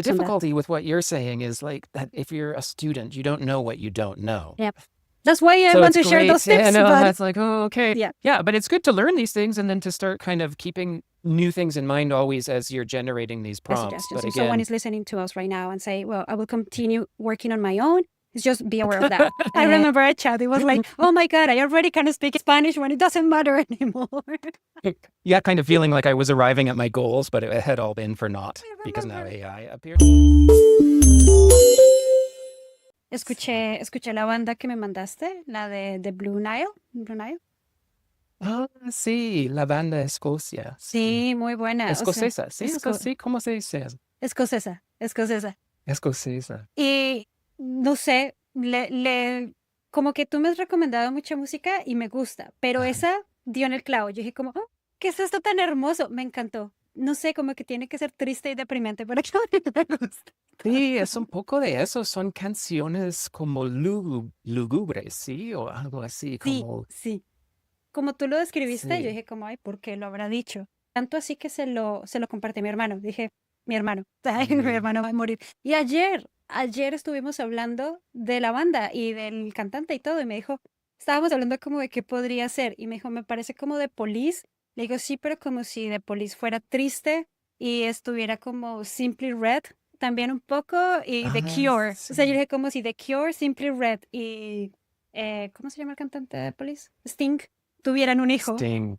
The difficulty with what you're saying is like that if you're a student, you don't know what you don't know. Yep. That's why I So want it's to share great. those tips. Yeah, no, But that's like, oh, okay. yeah, Yeah, but it's good to learn these things and then to start kind of keeping new things in mind always as you're generating these the prompts. suggestions. But If someone again, is listening to us right now and say, well, I will continue working on my own, just be aware of that. I remember a chat, it was like, oh my God, I already kind of speak Spanish when it doesn't matter anymore. yeah, kind of feeling like I was arriving at my goals, but it had all been for naught I because now remember. AI appeared. Escuché la banda que me mandaste, la de Blue Nile. Blue Nile. Ah, sí, la banda Escocia. Sí. Sí, muy buena. O sea, Escocesa, sí, es así, ¿cómo se dice? escocesa. Escocesa. Y no sé, como que tú me has recomendado mucha música y me gusta, pero Ajá. esa dio en el clavo. Yo dije como, "Oh, ¿qué es esto tan hermoso? Me encantó. No sé, como que tiene que ser triste y deprimente para que a mí me guste. Sí, es un poco de eso, son canciones como lúgubres, ¿sí? O algo así, Sí, como... sí. Como tú lo describiste, yo Sí. dije como, ay, ¿por qué lo habrá dicho? Tanto así que se lo compartí a mi hermano. Dije, mi hermano, ay, mi hermano va a morir. Y ayer estuvimos hablando de la banda y del cantante y todo, y me dijo, estábamos hablando como de qué podría ser, y me dijo, me parece como de Police. Le digo, sí, pero como si de Police fuera triste y estuviera como Simply Red también un poco, y The Ah, Cure. O sea, yo sí. dije como si The Cure, Simply Red y, ¿cómo se llama el cantante de Police? Sting tuvieran un hijo. Sting.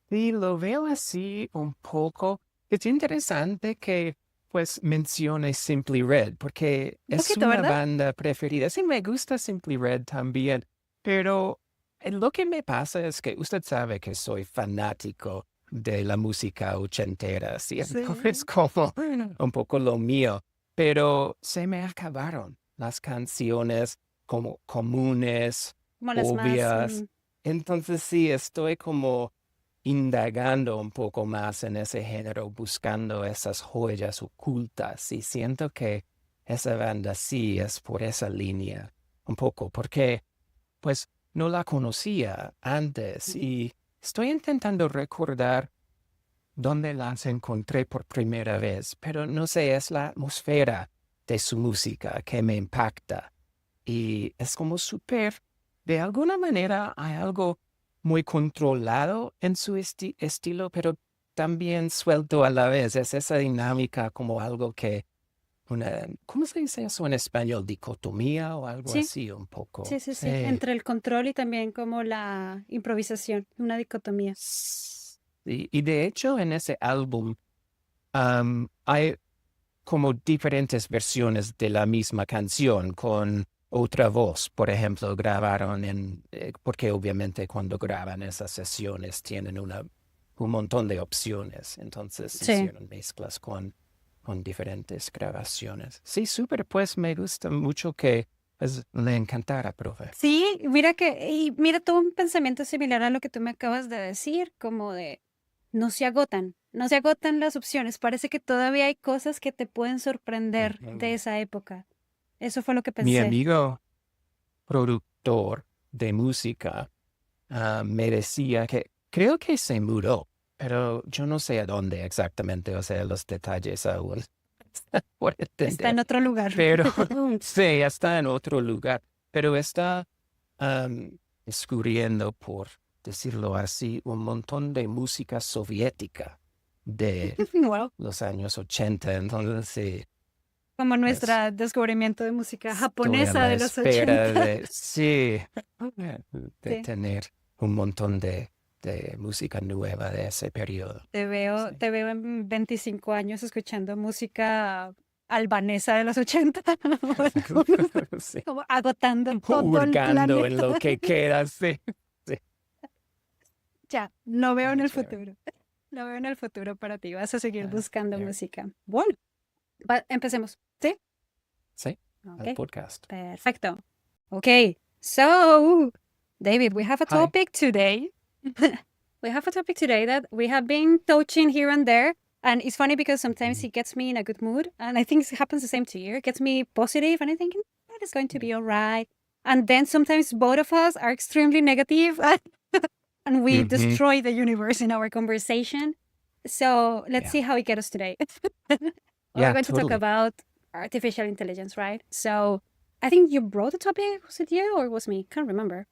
Sí, lo veo así un poco. Es interesante que pues menciones Simply Red, porque Un es poquito, una ¿verdad? banda preferida. Sí, me gusta Simply Red también, pero lo que me pasa es que usted sabe que soy fanático de la música ochentera, ¿sí? Entonces Sí. como un poco lo mío, pero se me acabaron las canciones como comunes, Como las más... obvias. Entonces sí, estoy como indagando un poco más en ese género, buscando esas joyas ocultas y siento que esa banda sí es por esa línea, un poco, porque pues no la conocía antes y estoy intentando recordar dónde las encontré por primera vez, pero no sé, es la atmósfera de su música que me impacta y es como súper, de alguna manera hay algo muy controlado en su estilo, pero también suelto a la vez. Es esa dinámica como algo que, ¿cómo se dice eso en español? Dicotomía o algo Sí, así un poco. sí. Sí. Entre el control y también como la improvisación, una dicotomía. Y de hecho en ese álbum hay como diferentes versiones de la misma canción con otra voz. Por ejemplo, grabaron porque obviamente cuando graban esas sesiones tienen un montón de opciones. Entonces Sí. hicieron mezclas con diferentes grabaciones. Sí, súper, pues me gusta mucho que pues, le encantara, profe. Sí, mira, tuve un pensamiento similar a lo que tú me acabas de decir, como de no se agotan las opciones. Parece que todavía hay cosas que te pueden sorprender de Ujú. esa época. Eso fue lo que Mi pensé. amigo productor de música me decía que creo que se mudó, pero yo no sé a dónde exactamente, o sea, los detalles aún por Está en entender. otro lugar. Pero sí, está en otro lugar, pero está descubriendo, por decirlo así, un montón de música soviética de Wow. los años 80. Entonces, sí, Como pues nuestro descubrimiento de música estoy a japonesa la de los espera 80. de, sí, de Sí. tener un montón de música nueva de ese periodo. Sí. Te veo en 25 años escuchando música albanesa de los 80. Sí. Como agotando todo el Hurgando en planeta. lo que queda, sí. Sí. Ya, lo veo en Ay, el chévere. futuro. Lo veo en el futuro para ti. Vas a seguir Ah, buscando chévere. música. Bueno, empecemos. ¿Sí? Sí, al Ok, podcast. perfecto. Okay, so David, we have a Hi. topic today. We have a topic today that we have been touching here and there. And it's funny because sometimes it gets me in a good mood. And I think it happens the same to you. It gets me positive and I think that is going to be all right. And then sometimes both of us are extremely negative and we Mm-hmm. destroy the universe in our conversation. So let's Yeah. see how it gets us today. We're Yeah, going to talk totally. about artificial intelligence, right? So I think you brought the topic. Was it you or was me? Can't remember.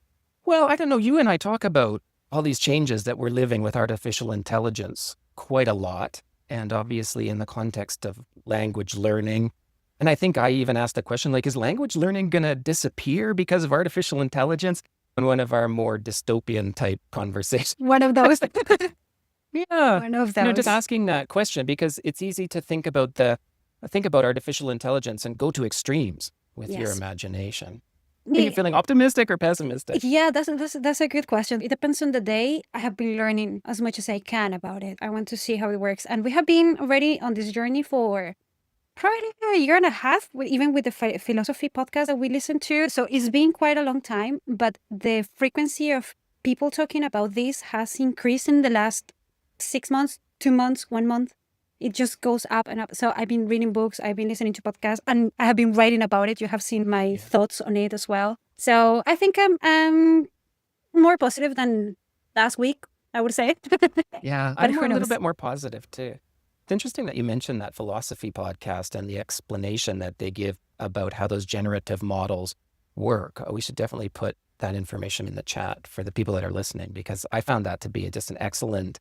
Well, I don't know. You and I talk about all these changes that we're living with artificial intelligence quite a lot. And obviously, in the context of language learning. And I think I even asked the question like, is language learning going to disappear because of artificial intelligence? In one of our more dystopian type conversations. One of those. Yeah. One of Just those. asking that question because it's easy to think about artificial intelligence and go to extremes with your Yes. imagination. Are you feeling optimistic or pessimistic? Yeah, that's a good question. It depends on the day. I have been learning as much as I can about it. I want to see how it works. And we have been already on this journey for probably a year and a half, even with the philosophy podcast that we listen to. So it's been quite a long time, but the frequency of people talking about this has increased in the last 6 months, 2 months, 1 month. It just goes up and up. So I've been reading books, I've been listening to podcasts, and I have been writing about it. You have seen my thoughts on it as well. So I think I'm more positive than last week, I would say. Yeah, But I'm who a little knows? bit more positive too. It's interesting that you mentioned that philosophy podcast and the explanation that they give about how those generative models work. We should definitely put that information in the chat for the people that are listening, because I found that to be just an excellent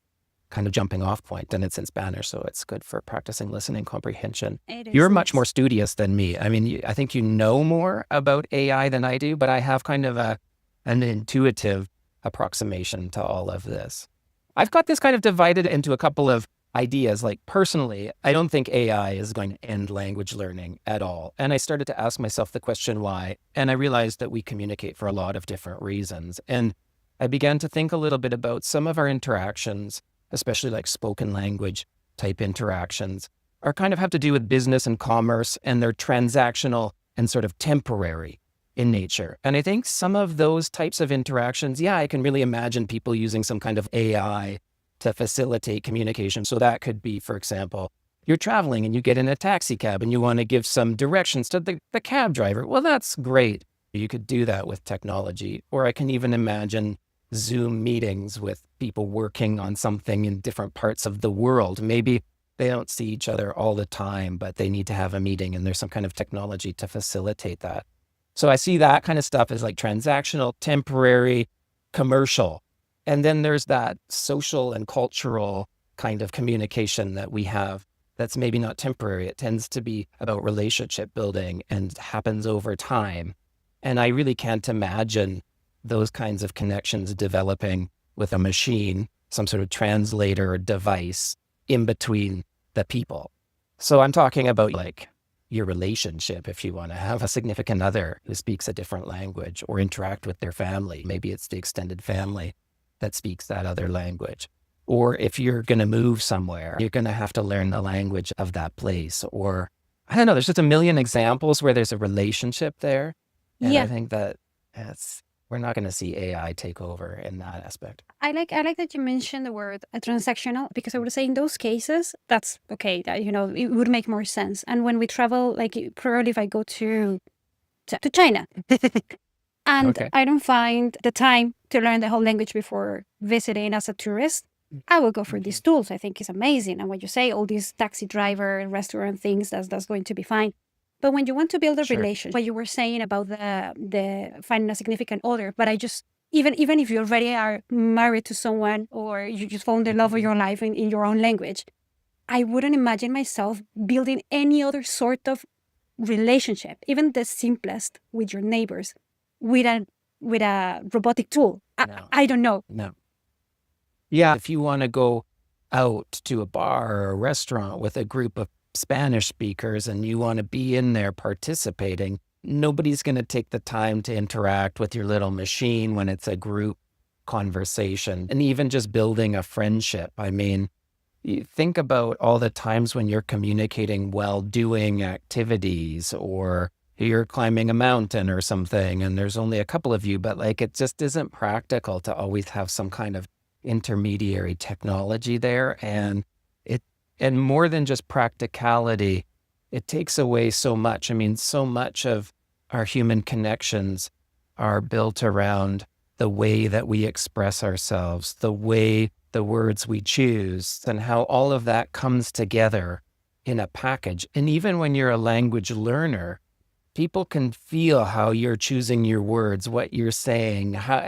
kind of jumping off point, and it's in Spanish, so it's good for practicing listening comprehension. It is You're much nice. more studious than me. I mean, I think you know more about AI than I do, but I have kind of an intuitive approximation to all of this. I've got this kind of divided into a couple of ideas. Like personally, I don't think AI is going to end language learning at all. And I started to ask myself the question why, and I realized that we communicate for a lot of different reasons. And I began to think a little bit about some of our interactions, especially like spoken language type interactions, are kind of have to do with business and commerce, and they're transactional and sort of temporary in nature. And I think some of those types of interactions, I can really imagine people using some kind of AI to facilitate communication. So that could be, for example, you're traveling and you get in a taxi cab and you want to give some directions to the cab driver. Well, that's great. You could do that with technology. Or I can even imagine Zoom meetings with people working on something in different parts of the world. Maybe they don't see each other all the time, but they need to have a meeting and there's some kind of technology to facilitate that. So I see that kind of stuff as like transactional, temporary, commercial. And then there's that social and cultural kind of communication that we have that's maybe not temporary. It tends to be about relationship building and happens over time. And I really can't imagine those kinds of connections developing with a machine, some sort of translator device in between the people. So I'm talking about like your relationship, if you want to have a significant other who speaks a different language or interact with their family. Maybe it's the extended family that speaks that other language. Or if you're going to move somewhere, you're going to have to learn the language of that place. Or I don't know, there's just a million examples where there's a relationship there. And I think that we're not going to see AI take over in that aspect. I like that you mentioned the word transactional, because I would say in those cases that's okay. That it would make more sense. And when we travel, like probably if I go to China, and I don't find the time to learn the whole language before visiting as a tourist, I will go for these tools. I think it's amazing. And what you say, all these taxi driver, restaurant things, that's going to be fine. But when you want to build a relationship, what you were saying about the finding a significant other, but I just, even if you already are married to someone or you just found the love of your life in your own language, I wouldn't imagine myself building any other sort of relationship, even the simplest with your neighbors, with a robotic tool. No. I don't know. No. Yeah, if you want to go out to a bar or a restaurant with a group of Spanish speakers and you want to be in there participating, nobody's going to take the time to interact with your little machine when it's a group conversation. And even just building a friendship. I mean, you think about all the times when you're communicating while doing activities, or you're climbing a mountain or something and there's only a couple of you, but like it just isn't practical to always have some kind of intermediary technology there. And more than just practicality, it takes away so much. I mean, so much of our human connections are built around the way that we express ourselves, the way the words we choose, and how all of that comes together in a package. And even when you're a language learner, people can feel how you're choosing your words, what you're saying, how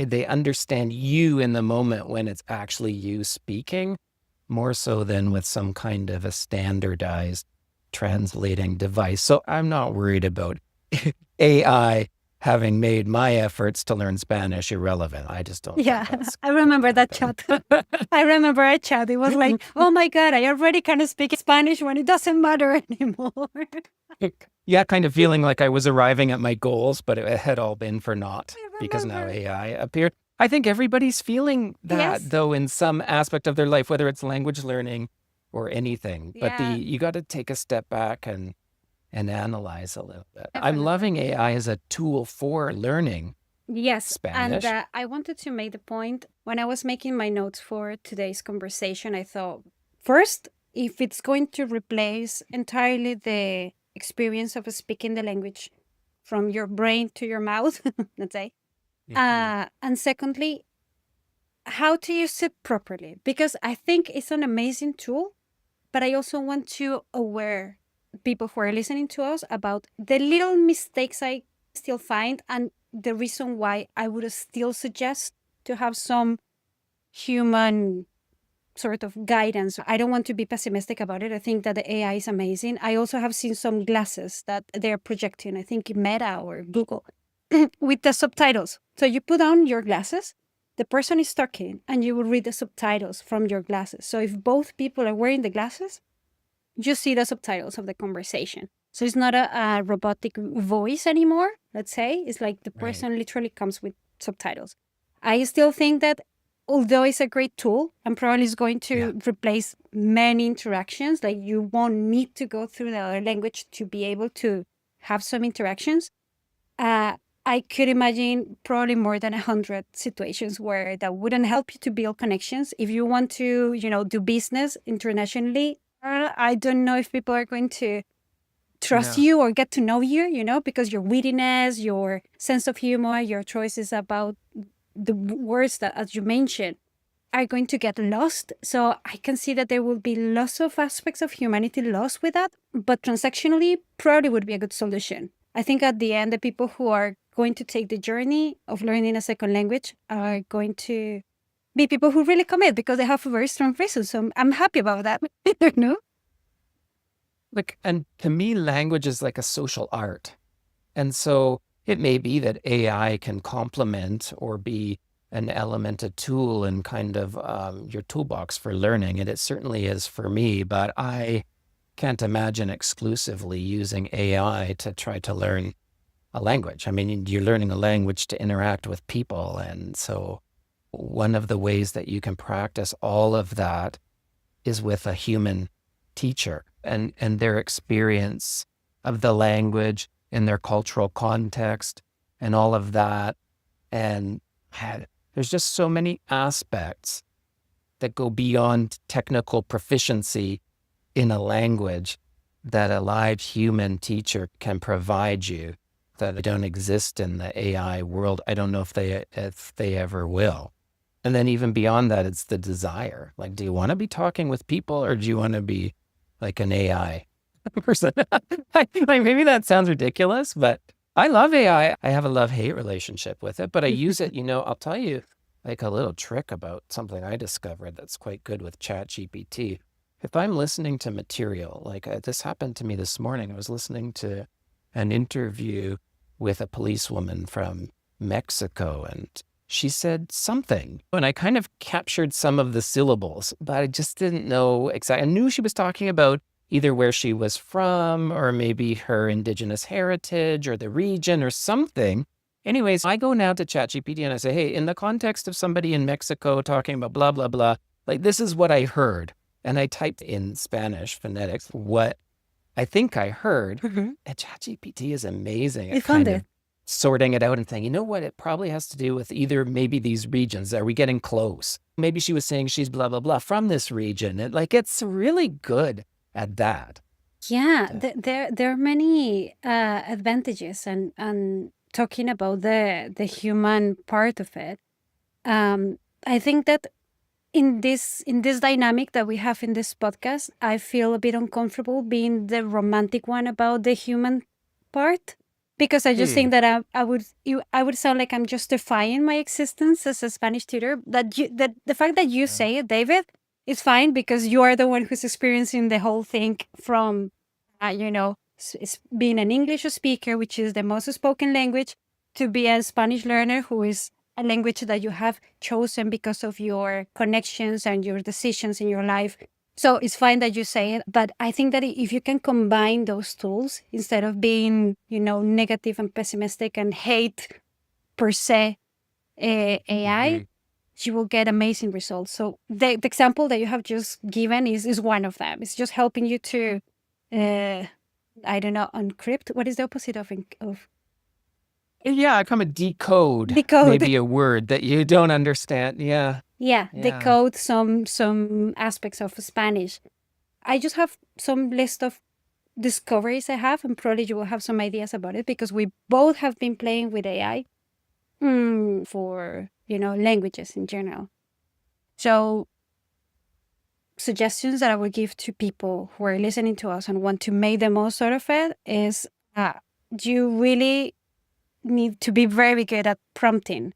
they understand you in the moment when it's actually you speaking, more so than with some kind of a standardized translating device. So I'm not worried about AI having made my efforts to learn Spanish irrelevant. I just don't Yeah, think that's I remember that happen. chat. I remember a chat. It was like, oh my God, I already kind of speak Spanish when it doesn't matter anymore. Yeah, kind of feeling like I was arriving at my goals, but it had all been for naught I because now remember. AI appeared. I think everybody's feeling that, Yes. though, in some aspect of their life, whether it's language learning or anything. But Yeah, you got to take a step back and analyze a little bit. I'm definitely. loving AI as a tool for learning Yes, and Spanish. I wanted to make the point when I was making my notes for today's conversation. I thought, first, if it's going to replace entirely the experience of speaking the language from your brain to your mouth, let's say, Mhm. and secondly, how to use it properly, because I think it's an amazing tool, but I also want to aware people who are listening to us about the little mistakes I still find and the reason why I would still suggest to have some human sort of guidance. I don't want to be pessimistic about it. I think that the AI is amazing. I also have seen some glasses that they're projecting, I think Meta or Google, with the subtitles. So you put on your glasses, the person is talking, and you will read the subtitles from your glasses. So if both people are wearing the glasses, you see the subtitles of the conversation. So it's not a robotic voice anymore, let's say. It's like the Right, person literally comes with subtitles. I still think that although it's a great tool and probably is going yeah. to replace many interactions, like you won't need to go through the other language to be able to have some interactions. I could imagine probably more than 100 situations where that wouldn't help you to build connections. If you want to, do business internationally, I don't know if people are going to trust No. you or get to know you, because your wittiness, your sense of humor, your choices about the words that, as you mentioned, are going to get lost. So I can see that there will be lots of aspects of humanity lost with that, but transactionally probably would be a good solution. I think at the end, the people who are going to take the journey of learning a second language are going to be people who really commit because they have a very strong reason. So I'm happy about that. No? Like, and to me, language is like a social art. And so it may be that AI can complement or be an element, a tool in kind of your toolbox for learning. And it certainly is for me, but I can't imagine exclusively using AI to try to learn a language. I mean, you're learning a language to interact with people. And so one of the ways that you can practice all of that is with a human teacher and their experience of the language in their cultural context and all of that. And there's just so many aspects that go beyond technical proficiency in a language that a live human teacher can provide you that don't exist in the AI world. I don't know if they ever will. And then even beyond that, it's the desire. Like, do you want to be talking with people or do you want to be like an AI person? Like maybe that sounds ridiculous, but I love AI. I have a love-hate relationship with it, but I use it, I'll tell you like a little trick about something I discovered that's quite good with ChatGPT. If I'm listening to material, like this happened to me this morning, I was listening to an interview with a policewoman from Mexico, and she said something, and I kind of captured some of the syllables, but I just didn't know exactly. I knew she was talking about either where she was from or maybe her indigenous heritage or the region or something. Anyways, I go now to ChatGPT and I say, hey, in the context of somebody in Mexico talking about blah, blah, blah, like this is what I heard. And I typed in Spanish phonetics what I think I heard. Mhm. And ChatGPT is amazing You at found kind it. of sorting it out and saying, you know what, it probably has to do with either maybe these regions. Are we getting close? Maybe she was saying she's blah, blah, blah from this region. It's really good at that. Yeah, Uh, there are many advantages, and talking about the human part of it. I think that in this dynamic that we have in this podcast, I feel a bit uncomfortable being the romantic one about the human part, because I just think that I would sound like I'm justifying my existence as a Spanish tutor. That the fact that you say it, David, is fine because you are the one who's experiencing the whole thing from, being an English speaker, which is the most spoken language, to be a Spanish learner who is a language that you have chosen because of your connections and your decisions in your life. So it's fine that you say it, but I think that if you can combine those tools instead of being, negative and pessimistic and hate per se AI, you will get amazing results. So the example that you have just given is one of them. It's just helping you to, uncrypt. What is the opposite of Yeah, kind of decode maybe a word that you don't understand. Yeah. Decode some aspects of Spanish. I just have some list of discoveries I have, and probably you will have some ideas about it because we both have been playing with AI for, languages in general. So suggestions that I would give to people who are listening to us and want to make the most out of it is you really need to be very good at prompting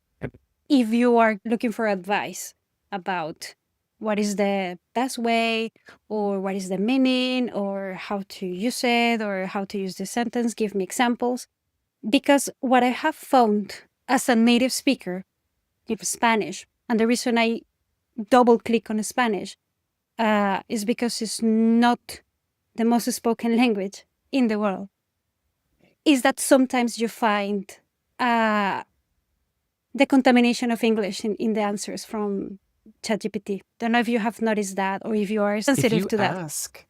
if you are looking for advice about what is the best way or what is the meaning or how to use it or how to use the sentence. Give me examples. Because what I have found as a native speaker of Spanish, and the reason I double click on Spanish is because it's not the most spoken language in the world, is that sometimes you find the contamination of English in the answers from ChatGPT. Don't know if you have noticed that or if you are sensitive to that. If you ask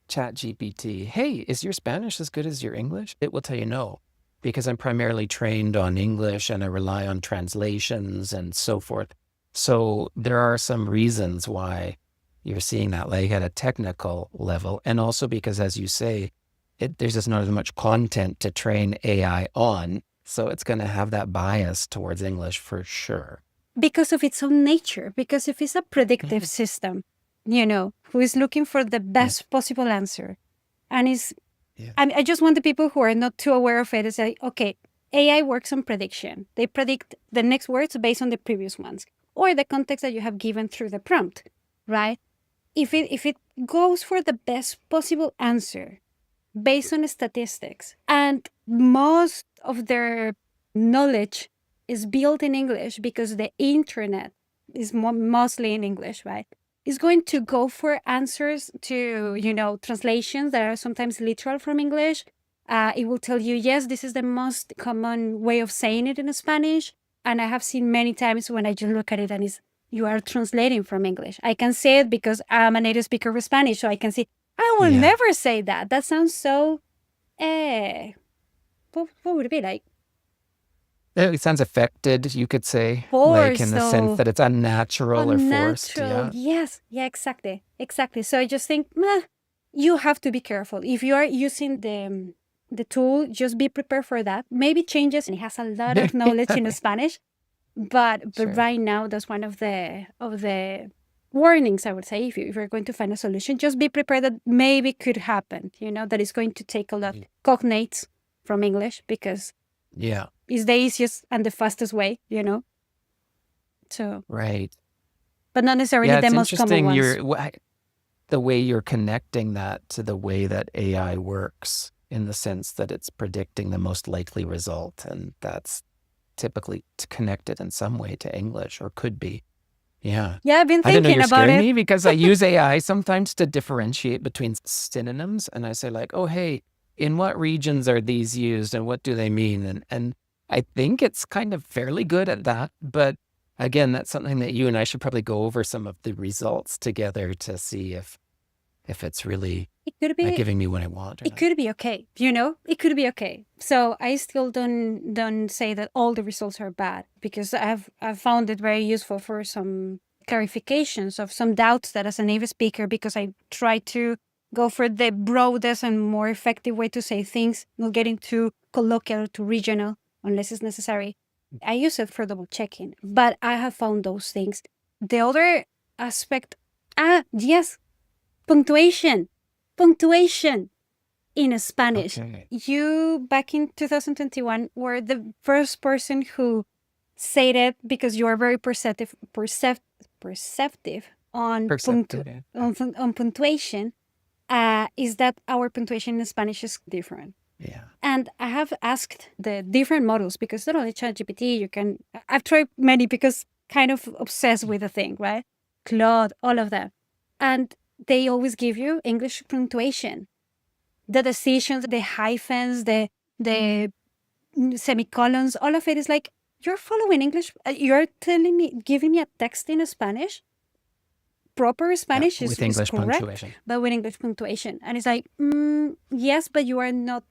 ChatGPT, hey, is your Spanish as good as your English? It will tell you no, because I'm primarily trained on English and I rely on translations and so forth. So there are some reasons why you're seeing that, like at a technical level. And also because, as you say, there's just not as much content to train AI on. So it's going to have that bias towards English for sure. Because of its own nature, because if it's a predictive system, who is looking for the best possible answer, and I just want the people who are not too aware of it to say, okay, AI works on prediction. They predict the next words based on the previous ones or the context that you have given through the prompt, right? If it goes for the best possible answer based on statistics, and most of their knowledge is built in English because the internet is mostly in English, right? Is going to go for answers to, translations that are sometimes literal from English. It will tell you, yes, this is the most common way of saying it in Spanish. And I have seen many times when I just look at it and you are translating from English. I can say it because I'm a native speaker of Spanish, so I can see, I will never say that. That sounds so, what would it be like? It sounds affected, you could say, like in the sense that it's unnatural or forced. Yes, exactly. So I just think, you have to be careful. If you are using the tool, just be prepared for that. Maybe changes, and it has a lot of knowledge in Spanish, but right now that's one of the warnings, I would say. If you're going to find a solution, just be prepared that maybe could happen. That it's going to take a lot of cognates from English because it's the easiest and the fastest way, So right, but not necessarily the most common ones. The way you're connecting that to the way that AI works, in the sense that it's predicting the most likely result, and that's typically connected in some way to English, or could be. Yeah, I've been thinking about it. I don't know, you're scaring me because I use AI sometimes to differentiate between synonyms, and I say like, oh, hey, in what regions are these used and what do they mean? And I think it's kind of fairly good at that. But again, that's something that you and I should probably go over some of the results together to see if it's really giving me what I want. It could be okay. It could be okay. So I still don't say that all the results are bad, because I've found it very useful for some clarifications of some doubts that as a native speaker, because I try to go for the broadest and more effective way to say things, not getting too colloquial, too regional, unless it's necessary. I use it for double checking, but I have found those things. The other aspect. Yes, punctuation. Punctuation in Spanish. Okay. You, back in 2021, were the first person who said it because you are very perceptive on, Perceptive. Yeah. on punctuation, is that our punctuation in Spanish is different. Yeah. And I have asked the different models because not only ChatGPT, I've tried many because kind of obsessed with the thing, right? Claude, all of that. And they always give you English punctuation. The decisions, the hyphens, the semicolons, all of it is like, you're following English. You're giving me a text in Spanish. Proper Spanish With is English correct, punctuation. but with English punctuation. And it's like, yes, but you are not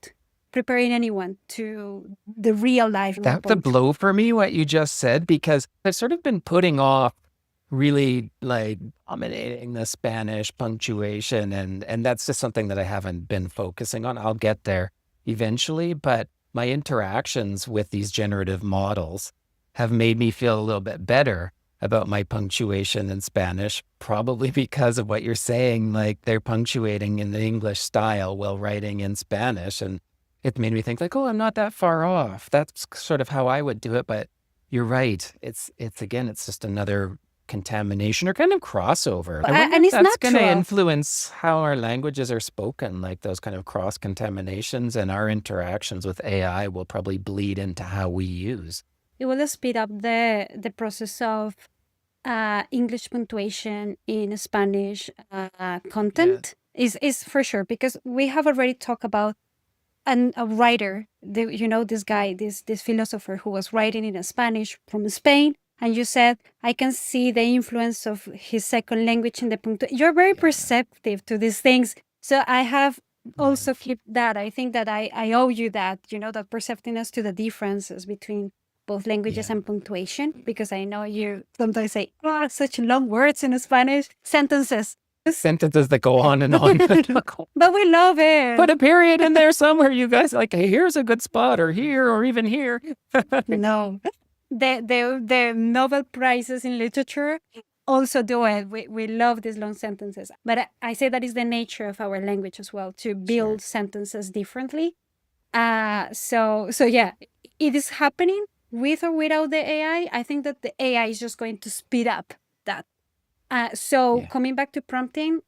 preparing anyone to the real life. That's a blow for me, what you just said, because I've sort of been putting off really like dominating the Spanish punctuation. And that's just something that I haven't been focusing on. I'll get there eventually, but my interactions with these generative models have made me feel a little bit better about my punctuation in Spanish, probably because of what you're saying, like they're punctuating in the English style while writing in Spanish. And it made me think like, oh, I'm not that far off. That's sort of how I would do it. But you're right. It's just another contamination or kind of crossover. I wonder And if it's that's going to natural. influence how our languages are spoken, like those kind of cross contaminations, and our interactions with AI will probably bleed into how we use. It will speed up the process of English punctuation in Spanish content. Is for sure, because we have already talked about a writer, this guy, this philosopher who was writing in Spanish from Spain, and you said, I can see the influence of his second language in the punctuation. You're very perceptive to these things. So I have also kept that. I think that I owe you that, that perceptiveness to the differences between both languages and punctuation, because I know you sometimes say, such long words in Spanish, sentences that go on and on. But we love it. Put a period in there somewhere, you guys. Like, hey, here's a good spot, or here, or even here. No. The Nobel Prizes in literature also do it. We love these long sentences. But I say that is the nature of our language as well, to build sentences differently. So yeah, it is happening with or without the AI. I think that the AI is just going to speed up that. Coming back to prompting,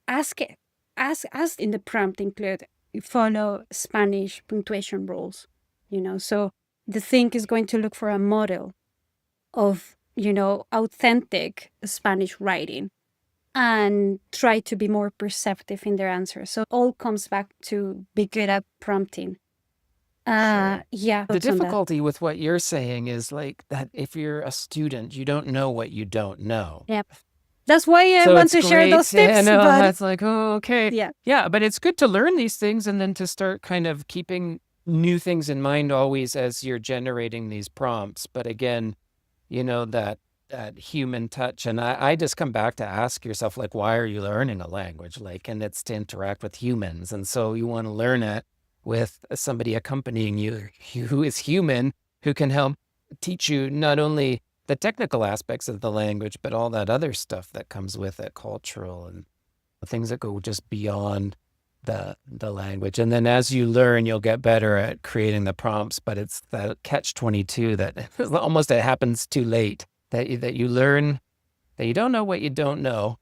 ask in the prompt include follow Spanish punctuation rules, so the thing is going to look for a model of, authentic Spanish writing and try to be more perceptive in their answers. So it all comes back to be good at prompting. The difficulty with what you're saying is like that if you're a student, you don't know what you don't know. Yep. That's why I want to share those tips. Yeah, no, that's like, oh, okay. Yeah. Yeah, but it's good to learn these things and then to start kind of keeping new things in mind always as you're generating these prompts. But again, that human touch. And I just come back to ask yourself, like, why are you learning a language? Like, and it's to interact with humans. And so you want to learn it with somebody accompanying you who is human, who can help teach you not only the technical aspects of the language, but all that other stuff that comes with it, cultural and things that go just beyond the language. And then as you learn, you'll get better at creating the prompts, but it's that catch-22 that almost it happens too late, that you learn that you don't know what you don't know.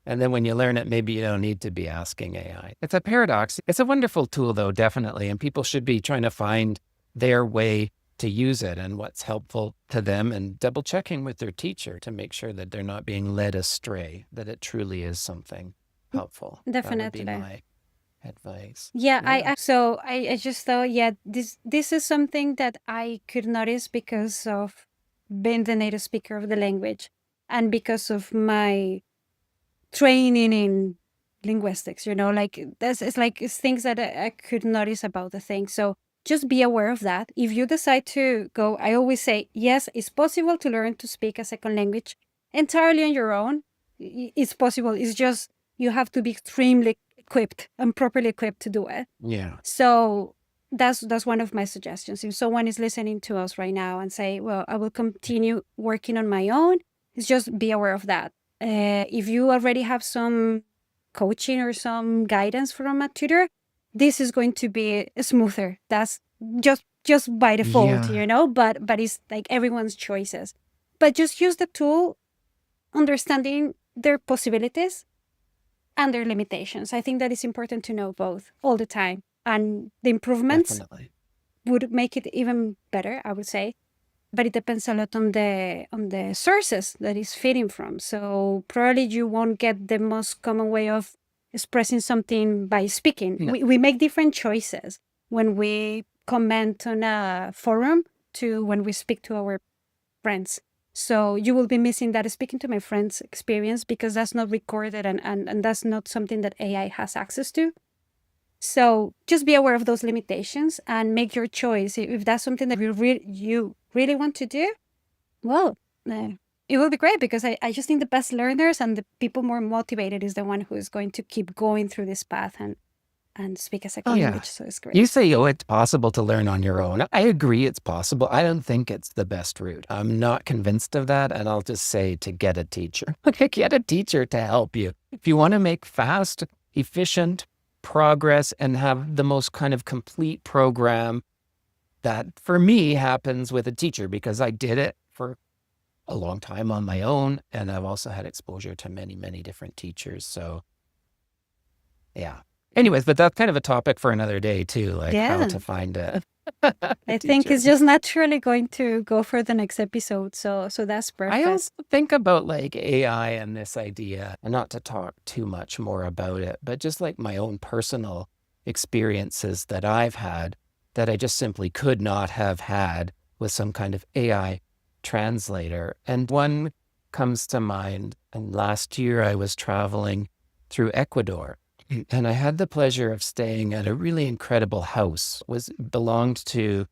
And then when you learn it, maybe you don't need to be asking AI. It's a paradox. It's a wonderful tool, though, definitely. And people should be trying to find their way to use it and what's helpful to them, and double checking with their teacher to make sure that they're not being led astray, that it truly is something helpful. Definitely. That would be my advice. Yeah. I just thought, this is something that I could notice because of being the native speaker of the language and because of my training in linguistics, it's things that I could notice about the thing. So just be aware of that. If you decide to go, I always say, yes, it's possible to learn to speak a second language entirely on your own. It's possible. It's just you have to be extremely equipped and properly equipped to do it. Yeah. So that's one of my suggestions. If someone is listening to us right now and say, well, I will continue working on my own, it's just be aware of that. if you already have some coaching or some guidance from a tutor, this is going to be smoother. That's just by default, Yeah. but it's like everyone's choices. But just use the tool, understanding their possibilities and their limitations. I think that it's important to know both all the time. And the improvements Definitely. would make it even better, I would say. But it depends a lot on the sources that it's feeding from. So probably you won't get the most common way of expressing something by speaking. No. We make different choices when we comment on a forum to when we speak to our friends. So you will be missing that speaking to my friends experience because that's not recorded and that's not something that AI has access to. So just be aware of those limitations and make your choice. If that's something that you really want to do, well, it will be great because I just think the best learners and the people more motivated is the one who is going to keep going through this path and speak a second Oh, yeah. language. So it's You great. say, oh, it's possible to learn on your own. I agree it's possible. I don't think it's the best route. I'm not convinced of that. And I'll just say to get a teacher. Get a teacher to help you. If you want to make fast, efficient progress and have the most kind of complete program, that for me happens with a teacher because I did it for a long time on my own. And I've also had exposure to many, many different teachers. So yeah. Anyways, but that's kind of a topic for another day too, like how Yeah. to find a I think teacher. it's just naturally going to go for the next episode. So that's I perfect. also think about like AI and this idea, and not to talk too much more about it, but just like my own personal experiences that I've had that I just simply could not have had with some kind of AI translator. And one comes to mind. And last year I was traveling through Ecuador. And I had the pleasure of staying at a really incredible house. It belonged to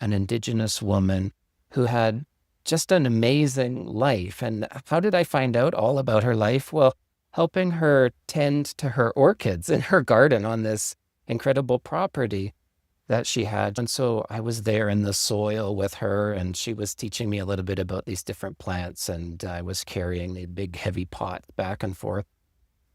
an indigenous woman who had just an amazing life. And how did I find out all about her life? Well, helping her tend to her orchids in her garden on this incredible property that she had. And so I was there in the soil with her, and she was teaching me a little bit about these different plants, and I was carrying the big heavy pot back and forth.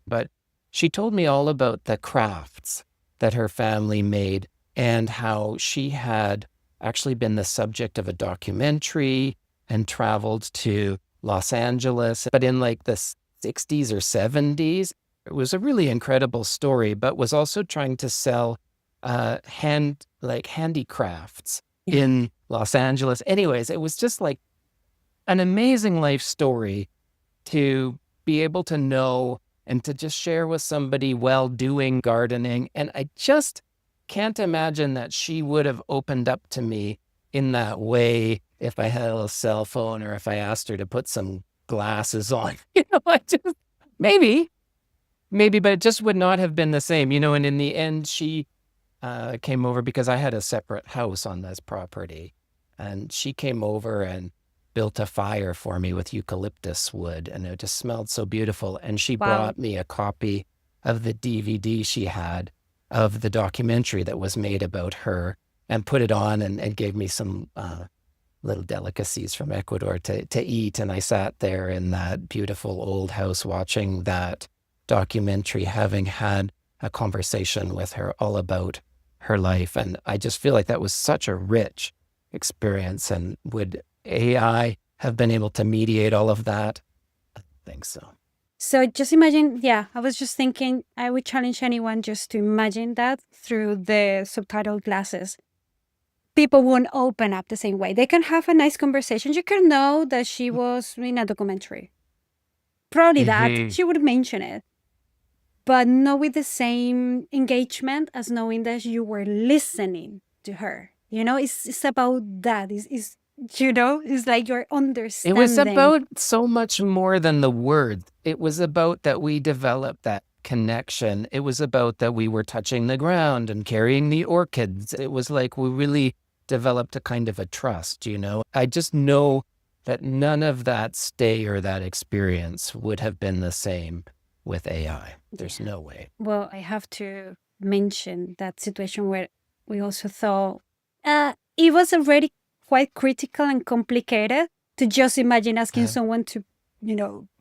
But she told me all about the crafts that her family made and how she had actually been the subject of a documentary and traveled to Los Angeles, but in like the 60s or 70s. It was a really incredible story, but was also trying to sell handicrafts in Los Angeles. Anyways, it was just like an amazing life story to be able to know and to just share with somebody while doing gardening. And I just can't imagine that she would have opened up to me in that way if I had a cell phone or if I asked her to put some glasses on. I just, maybe, but it just would not have been the same, and in the end, she came over because I had a separate house on this property. And she came over and built a fire for me with eucalyptus wood, and it just smelled so beautiful. And she brought me a copy of the DVD she had of the documentary that was made about her and put it on and gave me some little delicacies from Ecuador to eat. And I sat there in that beautiful old house watching that documentary, having had a conversation with her all about her life. And I just feel like that was such a rich experience. And would AI have been able to mediate all of that? I think so. So just imagine, I was just thinking, I would challenge anyone just to imagine that through the subtitle glasses. People won't open up the same way. They can have a nice conversation. You can know that she was in a documentary. Probably that she would mention it, but not with the same engagement as knowing that you were listening to her. It's about that. It's like you're understanding. It was about so much more than the words. It was about that we developed that connection. It was about that we were touching the ground and carrying the orchids. It was like we really developed a kind of a trust, I just know that none of that stay or that experience would have been the same with AI. There's no way. Well, I have to mention that situation where we also thought it was already quite critical and complicated to just imagine asking someone to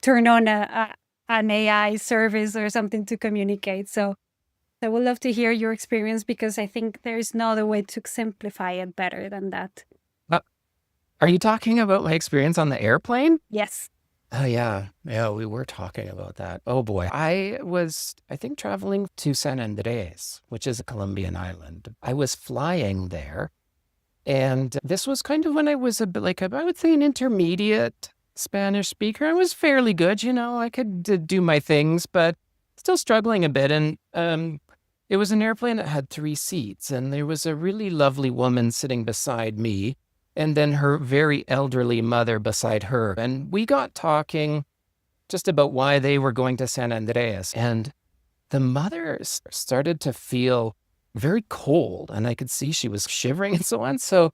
turn on an AI service or something to communicate. So I would love to hear your experience, because I think there's no other way to simplify it better than that. Are you talking about my experience on the airplane? Yes. Oh, yeah. Yeah, we were talking about that. Oh, boy. I was, I think, traveling to San Andres, which is a Colombian island. I was flying there. And this was kind of when I was a bit like, I would say, an intermediate Spanish speaker. I was fairly good, I could do my things, but still struggling a bit. And it was an airplane that had 3 seats, and there was a really lovely woman sitting beside me, and then her very elderly mother beside her. And we got talking just about why they were going to San Andreas. And the mother started to feel very cold, and I could see she was shivering and so on. So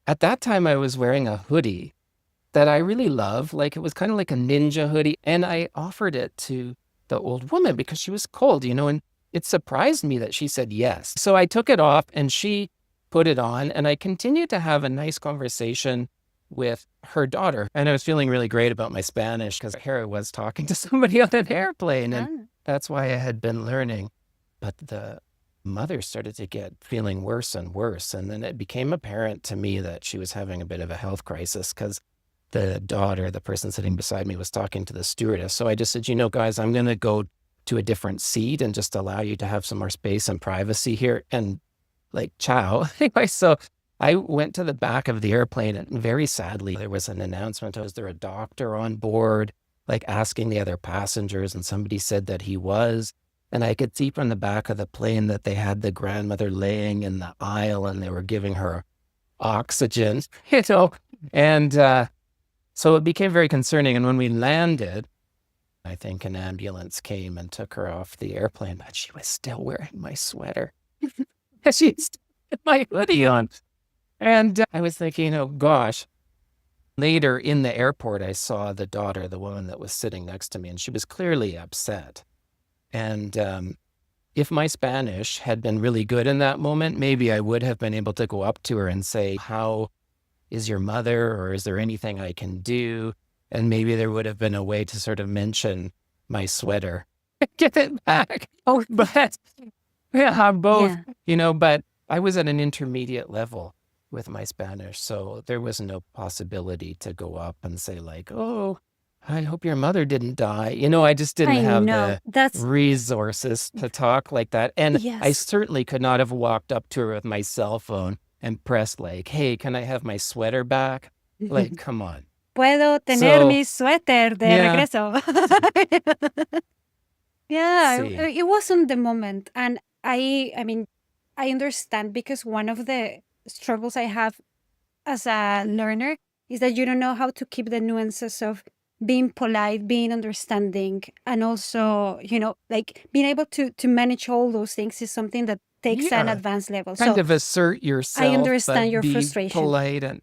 at that time, I was wearing a hoodie that I really love. Like, it was kind of like a ninja hoodie. And I offered it to the old woman because she was cold, and it surprised me that she said yes. So I took it off and she put it on, and I continued to have a nice conversation with her daughter. And I was feeling really great about my Spanish because here I was talking to somebody on an airplane, and that's why I had been learning. But the mother started to get feeling worse and worse. And then it became apparent to me that she was having a bit of a health crisis because the daughter, the person sitting beside me, was talking to the stewardess. So I just said, guys, I'm going to go to a different seat and just allow you to have some more space and privacy here. And ciao. Anyway, so I went to the back of the airplane, and very sadly, there was an announcement. Was there a doctor on board, asking the other passengers? And somebody said that he was. And I could see from the back of the plane that they had the grandmother laying in the aisle, and they were giving her oxygen, And so it became very concerning. And when we landed, I think an ambulance came and took her off the airplane, but she was still wearing my sweater. She still had my hoodie on. And I was thinking, oh, gosh. Later in the airport, I saw the daughter, the woman that was sitting next to me, and she was clearly upset. And if my Spanish had been really good in that moment, maybe I would have been able to go up to her and say, how is your mother? Or is there anything I can do? And maybe there would have been a way to sort of mention my sweater. Get it back. Oh, but both, but I was at an intermediate level with my Spanish. So there was no possibility to go up and say oh, I hope your mother didn't die. I just didn't have the resources to talk like that. And I certainly could not have walked up to her with my cell phone and pressed hey, can I have my sweater back? Come on. Puedo tener mi suéter de regreso. It wasn't the moment. And I mean, I understand, because one of the struggles I have as a learner is that you don't know how to keep the nuances of being polite, being understanding, and also, being able to manage all those things is something that takes an advanced level. Kind of assert yourself. I understand your be frustration. Polite, and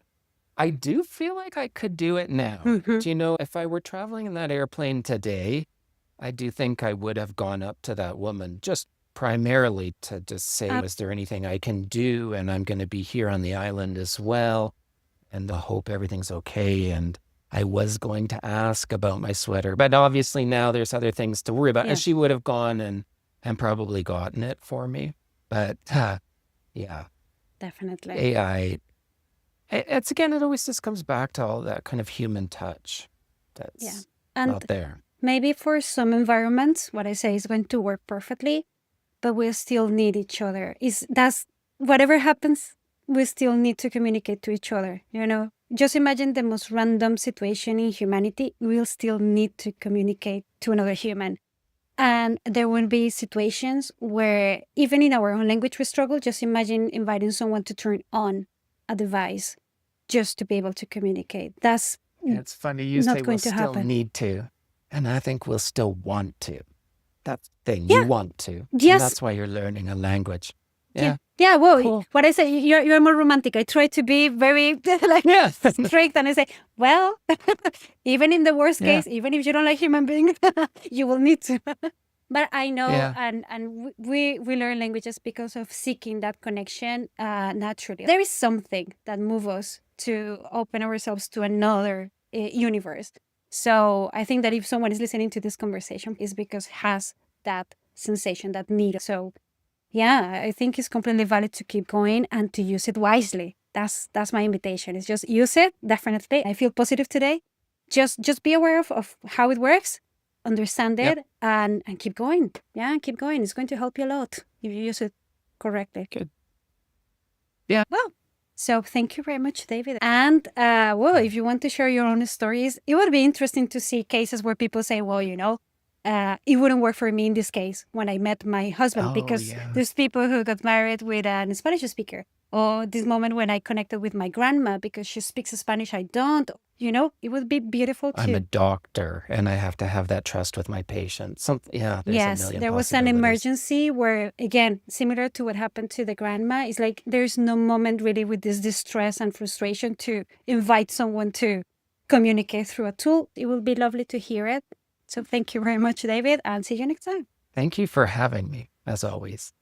I do feel like I could do it now. If I were traveling in that airplane today, I do think I would have gone up to that woman just primarily to just say, is there anything I can do? And I'm going to be here on the island as well. And I hope everything's okay. And I was going to ask about my sweater, but obviously now there's other things to worry about. And she would have gone and probably gotten it for me. But definitely. AI, it's again, it always just comes back to all that kind of human touch that's out there. Maybe for some environments, what I say is going to work perfectly, but we still need each other. That's whatever happens, we still need to communicate to each other, Just imagine the most random situation in humanity, we'll still need to communicate to another human. And there will be situations where even in our own language we struggle. Just imagine inviting someone to turn on a device just to be able to communicate. It's funny, you say we'll still happen. Need to. And I think we'll still want to. That's the thing, you want to. Yes. And that's why you're learning a language. Yeah, well, cool. What I say, you're more romantic. I try to be very strict, and I say, well, even in the worst case, even if you don't like human beings, you will need to. But I know, and we learn languages because of seeking that connection naturally. There is something that moves us to open ourselves to another universe. So I think that if someone is listening to this conversation, it's because it has that sensation, that need. So yeah, I think it's completely valid to keep going and to use it wisely. That's my invitation. It's just use it, definitely. I feel positive today. Just be aware of how it works, understand Yep. it, and keep going. Yeah, keep going. It's going to help you a lot if you use it correctly. Good. Yeah. Well, so thank you very much, David. And well, if you want to share your own stories, it would be interesting to see cases where people say, well, it wouldn't work for me in this case when I met my husband, Oh, because yeah. there's people who got married with a Spanish speaker. Or this moment when I connected with my grandma because she speaks Spanish, I don't. It would be beautiful I'm a to. doctor and I have to have that trust with my patient. Yeah, there's a Yes, million there was an possibilities. emergency where, again, similar to what happened to the grandma, it's like there's no moment really with this distress and frustration to invite someone to communicate through a tool. It will be lovely to hear it. So thank you very much, David, and see you next time. Thank you for having me, as always.